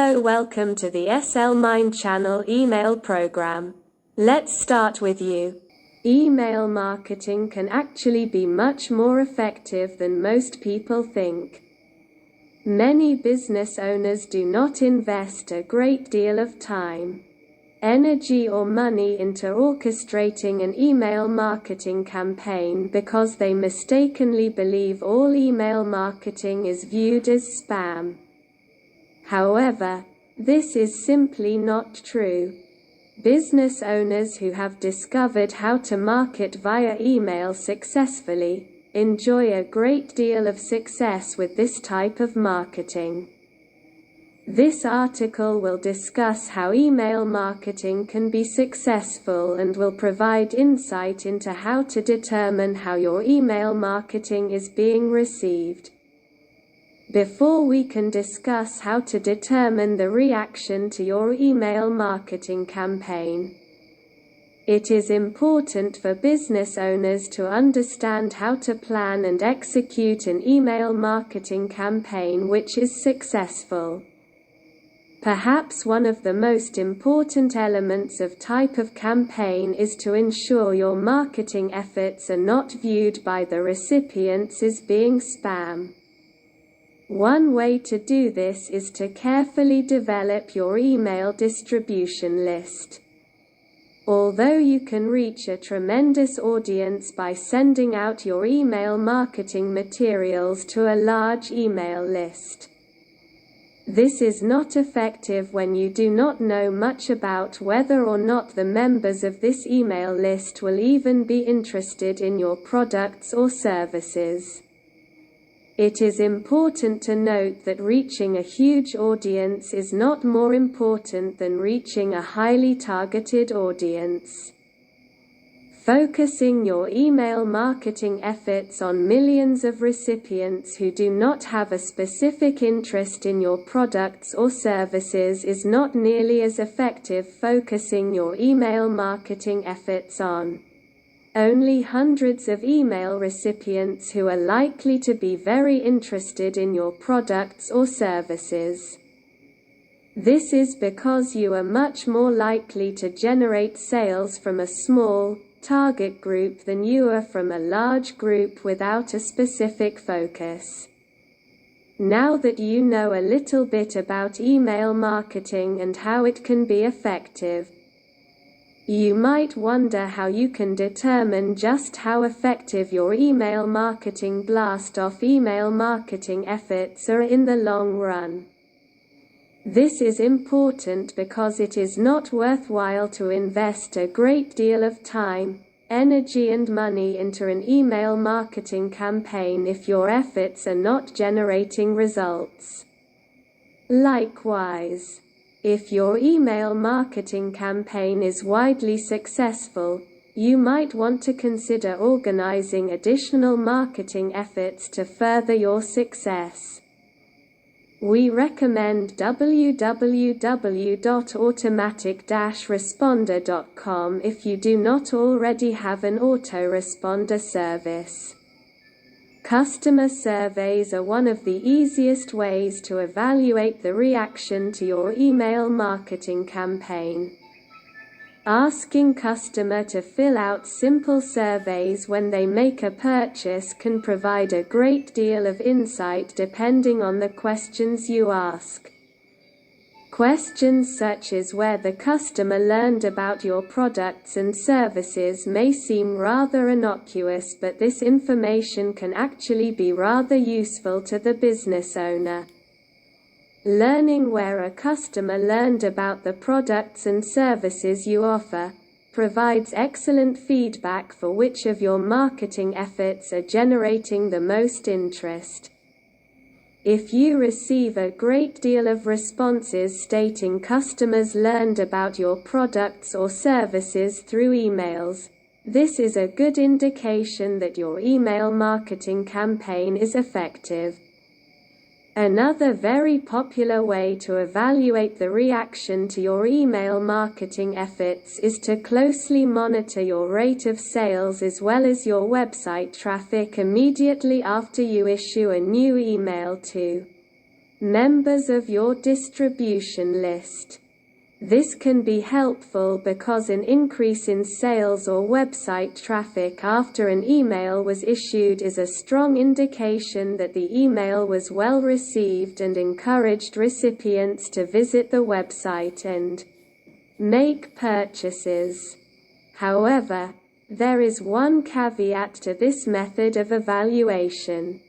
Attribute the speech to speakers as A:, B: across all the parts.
A: Hello, welcome to the SL Mind Channel email program. Let's start with you. Email marketing can actually be much more effective than most people think. Many business owners do not invest a great deal of time, energy or money into orchestrating an email marketing campaign because they mistakenly believe all email marketing is viewed as spam. However, this is simply not true. Business owners who have discovered how to market via email successfully enjoy a great deal of success with this type of marketing. This article will discuss how email marketing can be successful and will provide insight into how to determine how your email marketing is being received. Before we can discuss how to determine the reaction to your email marketing campaign, it is important for business owners to understand how to plan and execute an email marketing campaign which is successful. Perhaps one of the most important elements of type of campaign is to ensure your marketing efforts are not viewed by the recipients as being spam. One way to do this is to carefully develop your email distribution list. Although you can reach a tremendous audience by sending out your email marketing materials to a large email list, this is not effective when you do not know much about whether or not the members of this email list will even be interested in your products or services. It is important to note that reaching a huge audience is not more important than reaching a highly targeted audience. Focusing your email marketing efforts on millions of recipients who do not have a specific interest in your products or services is not nearly as effective focusing your email marketing efforts on only hundreds of email recipients who are likely to be very interested in your products or services. This is because you are much more likely to generate sales from a small, target group than you are from a large group without a specific focus. Now that you know a little bit about email marketing and how it can be effective, you might wonder how you can determine just how effective your email marketing blast-off email marketing efforts are in the long run. This is important because it is not worthwhile to invest a great deal of time, energy and money into an email marketing campaign if your efforts are not generating results. Likewise, if your email marketing campaign is widely successful, you might want to consider organizing additional marketing efforts to further your success. We recommend www.automatic-responder.com if you do not already have an autoresponder service. Customer surveys are one of the easiest ways to evaluate the reaction to your email marketing campaign. Asking customer to fill out simple surveys when they make a purchase can provide a great deal of insight depending on the questions you ask. Questions such as where the customer learned about your products and services may seem rather innocuous, but this information can actually be rather useful to the business owner. Learning where a customer learned about the products and services you offer provides excellent feedback for which of your marketing efforts are generating the most interest. If you receive a great deal of responses stating customers learned about your products or services through emails, this is a good indication that your email marketing campaign is effective. Another very popular way to evaluate the reaction to your email marketing efforts is to closely monitor your rate of sales as well as your website traffic immediately after you issue a new email to members of your distribution list. This can be helpful because an increase in sales or website traffic after an email was issued is a strong indication that the email was well received and encouraged recipients to visit the website and make purchases. However, there is one caveat to this method of evaluation.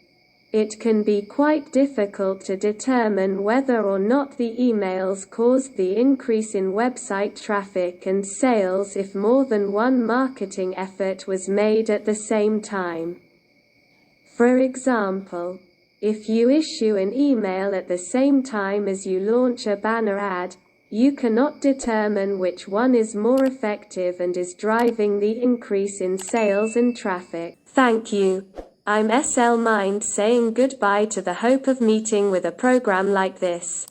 A: It can be quite difficult to determine whether or not the emails caused the increase in website traffic and sales if more than one marketing effort was made at the same time. For example, if you issue an email at the same time as you launch a banner ad, you cannot determine which one is more effective and is driving the increase in sales and traffic. Thank you. I'm SL Mind saying goodbye to the hope of meeting with a program like this.